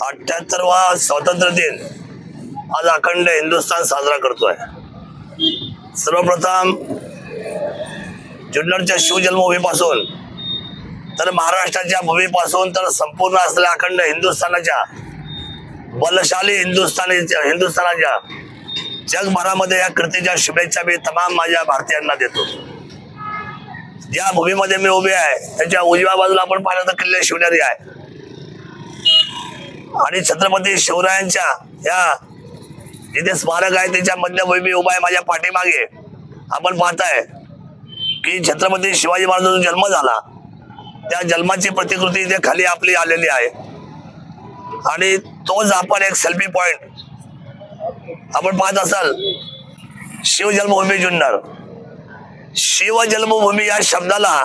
78वा स्वातंत्र्य दिन आज अखंड हिंदुस्थान साजरा करतोय। सर्वप्रथम जुन्नरच्या शिवजन्मभूमीपासून तर महाराष्ट्राच्या भूमीपासून तर संपूर्ण असलेल्या अखंड हिंदुस्थानाच्या बलशाली हिंदुस्थानाच्या जगभरामध्ये या कृतीच्या शुभेच्छा मी तमाम माझ्या भारतीयांना देतो। ज्या भूमीमध्ये मी उभे आहे त्याच्या उजव्या बाजूला आपण पाहिलं तर किल्ले शिवनेरी आहे आणि छत्रपती शिवरायांच्या या जिथे स्मारक आहे त्याच्या मध्यभूमी उभा आहे। माझ्या पाठीमागे आपण पाहताय की छत्रपती शिवाजी महाराजांचा जन्म झाला त्या जन्माची प्रतिकृती इथे खाली आपली आलेली आहे आणि तोच आपण एक सेल्फी पॉइंट आपण पाहत असाल शिवजन्मभूमी जुन्नर। शिवजन्मभूमी या शब्दाला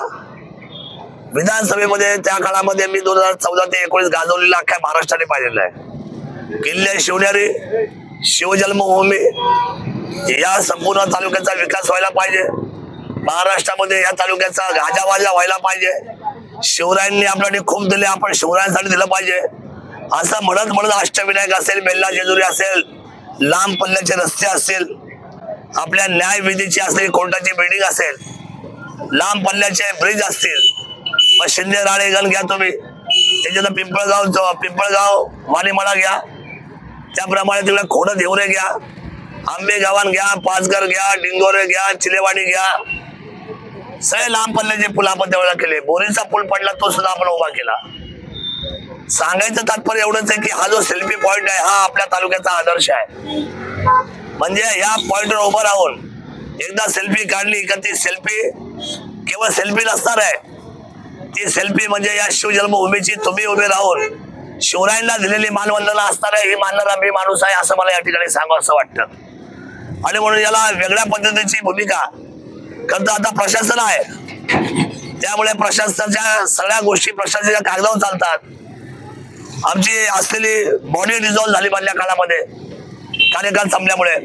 विधानसभेमध्ये त्या काळामध्ये मी 2014 ते 19 गाजवलेला अख्ख्या महाराष्ट्राने पाहिलेला आहे। किल्ले शिवनेरी शिवजन्मभूमी या संपूर्ण तालुक्याचा विकास व्हायला पाहिजे। महाराष्ट्रामध्ये या तालुक्याचा गाजावाजा व्हायला पाहिजे। शिवरायांनी आपल्याला खूप दिले, आपण शिवरायांसाठी दिलं पाहिजे असं म्हणत अष्टविनायक असेल, बेल्ला जेजुरी असेल, लांब पल्ल्याचे रस्ते असतील, आपल्या न्यायविधीची असलेली कोर्टाची बिल्डिंग असेल, लांब पल्ल्याचे ब्रिज असतील, मग शिंदे राळेगण घ्या तुम्ही, त्याच्यात पिंपळगाव वाणीमळा घ्या, त्याप्रमाणे तिकडे खोडद हिवरे घ्या, आंबेगावान घ्या, पाचघर घ्या, डिंगोरे घ्या, चिलेवाडी घ्या, सगळे लांब पल्ल्याचे पूल आपण त्यावेळेला केले। बोरीचा पूल पडला तो सुद्धा आपण उभा केला। सांगायचं तात्पर्य एवढंच आहे की हा जो सेल्फी पॉइंट आहे हा आपल्या तालुक्याचा आदर्श आहे। म्हणजे या पॉइंटवर उभं राहून एकदा सेल्फी काढली का ती सेल्फी केवळ सेल्फी नसणार आहे, ती सेल्फी म्हणजे या शिवजन्मभूमीची तुम्ही उभे राहून शिवरायांना दिलेली मानवंदना असणार आहे। ही मानणारा मी माणूस आहे असं मला या ठिकाणी सांगावं असं वाटतं आणि म्हणून याला वेगळ्या पद्धतीची भूमिका करता आता प्रशासन आहे, त्यामुळे प्रशासनाच्या सगळ्या गोष्टी प्रशासनाच्या कागदावर चालतात। आमची असलेली बॉडी डिझॉल्व्ह झाली मधल्या काळामध्ये कार्यकाळ संपल्यामुळे,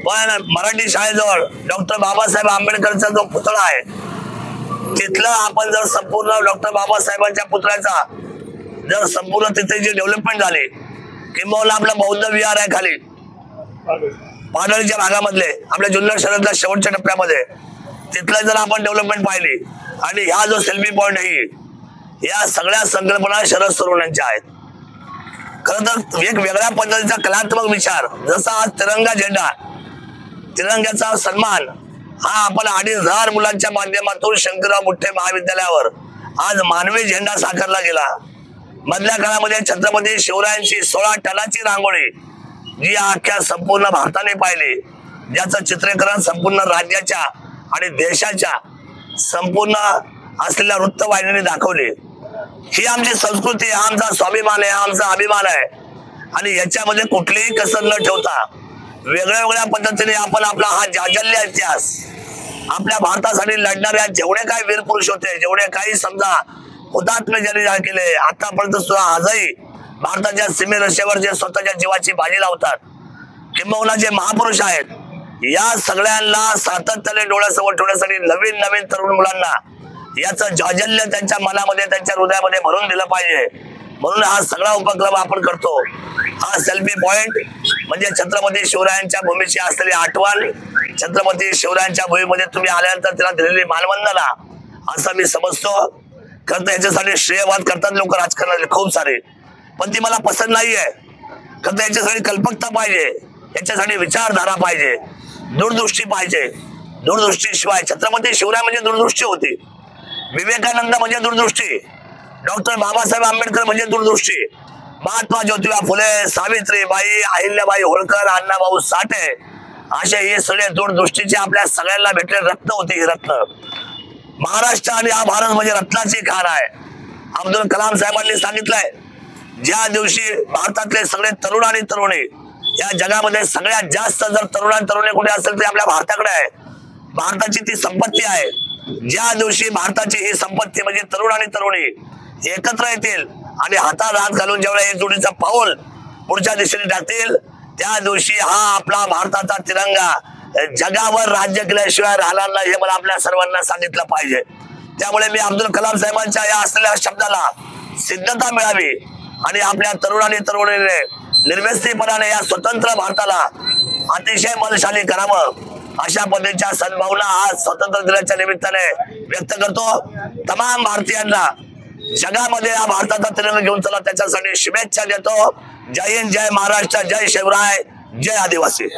पण मराठी शाळेजवळ डॉक्टर बाबासाहेब आंबेडकरचा जो पुतळा आहे तिथलं आपण जर संपूर्ण डॉक्टर बाबासाहेबांच्या पुतळ्याचा जर संपूर्ण तिथे जी डेव्हलपमेंट झाली, किंबहुना आपलं बौद्ध विहार आहे खाली पाडळीच्या भागामधले आपल्या जुन्नर शहरातल्या शेवटच्या टप्प्यामध्ये, तिथलं जर आपण डेव्हलपमेंट पाहिली आणि ह्या जो सेल्फी पॉइंट आहे या सगळ्या संकल्पना शरद सोनवणेंच्या आहेत। खरं तर एक वेगळ्या पद्धतीचा कलात्मक विचार, जसा आज तिरंगा झेंडा, तिरंग्याचा सन्मान हा आपण 2,500 मुलांच्या माध्यमातून शंकरराव मुठ्ठे महाविद्यालयावर आज मानवी झेंडा साकारला गेला। मधल्या काळामध्ये छत्रपती शिवरायांची 16 टनाची रांगोळी जी अख्ख्या संपूर्ण भारताने पाहिली, ज्याचं चित्रीकरण संपूर्ण राज्याच्या आणि देशाच्या संपूर्ण असलेल्या वृत्तवाहिनीने दाखवली। ही आमची संस्कृती, हा आमचा स्वाभिमान आहे, हा आमचा अभिमान आहे आणि याच्यामध्ये कुठलीही कसर न ठेवता वेगळ्या पद्धतीने आपण आपला हा जाज्वल्य इतिहास, आपल्या भारतासाठी लढणाऱ्या जेवढे काही वीर पुरुष होते, जेवढे काही समजा हुतात्मे ज्यांनी केले, आतापर्यंत सुद्धा आजही भारताच्या सीमेरेषेवर जे स्वतःच्या जीवाची बाजी लावतात, किंबहुना जे महापुरुष आहेत, या सगळ्यांना सातत्याने डोळ्यासमोर ठेवण्यासाठी नवीन तरुण मुलांना याचं जाज्वल्य त्यांच्या मनामध्ये, त्यांच्या हृदयामध्ये भरून दिलं पाहिजे। म्हणून हा सगळा उपक्रम आपण करतो। हा सेल्फी पॉइंट म्हणजे छत्रपती शिवरायांच्या भूमीची असलेली आठवण, छत्रपती शिवरायांच्या भूमीमध्ये तुम्ही आल्यानंतर त्याला दिलेली मानवंदना असं मी समजतो। खरं तर याच्यासाठी श्रेयवाद करतात लोक राजकारणातले खूप सारे, पण ती मला पसंत नाहीये। खरं तर याच्यासाठी कल्पकता पाहिजे, याच्यासाठी विचारधारा पाहिजे, दूरदृष्टी पाहिजे। दूरदृष्टीशिवाय छत्रपती शिवराय म्हणजे दूरदृष्टी होती, विवेकानंद म्हणजे दूरदृष्टी, डॉक्टर बाबासाहेब आंबेडकर म्हणजे दूरदृष्टी, महात्मा ज्योतिबा फुले, सावित्रीबाई, अहिल्याबाई होळकर, अण्णाभाऊ साठे असे हे सगळे दूरदृष्टीचे आपल्या सगळ्यांना भेटले रत्न होते। ही रत्न महाराष्ट्र आणि हा भारत म्हणजे रत्नाची खाण आहे। अब्दुल कलाम साहेबांनी सांगितलंय, ज्या दिवशी भारतातले सगळे तरुण आणि तरुणी, या जगामध्ये सगळ्यात जास्त जर तरुण आणि तरुणी कुठे असेल तर आपल्या भारताकडे आहे, भारताची ती संपत्ती आहे। ज्या दिवशी भारताची ही संपत्ती म्हणजे तरुण आणि तरुणी एकत्र येतील आणि हातात हात घालून जेवढ्या एक जोडीचा पाऊल पुढच्या दिशेने टाकतील, त्या दिवशी हा आपला भारताचा तिरंगा जगावर राज्य केल्याशिवाय राहणार नाही, हे मला आपल्या सर्वांना सांगितलं पाहिजे। त्यामुळे मी अब्दुल कलाम साहेबांच्या या असलेल्या शब्दाला सिद्धता मिळावी आणि आपल्या तरुणांनी तरुणीने निर्व्यस्तीपणाने या स्वतंत्र भारताला अतिशय बलशाली करावं अशा पद्धतीच्या सद्भावना आज स्वातंत्र्य दिनाच्या निमित्ताने व्यक्त करतो। तमाम भारतीयांना जगामध्ये या भारताचा तिरंगा घेऊन चला त्याच्यासाठी शुभेच्छा देतो। जय हिंद, जय महाराष्ट्र, जय शिवराय, जय आदिवासी।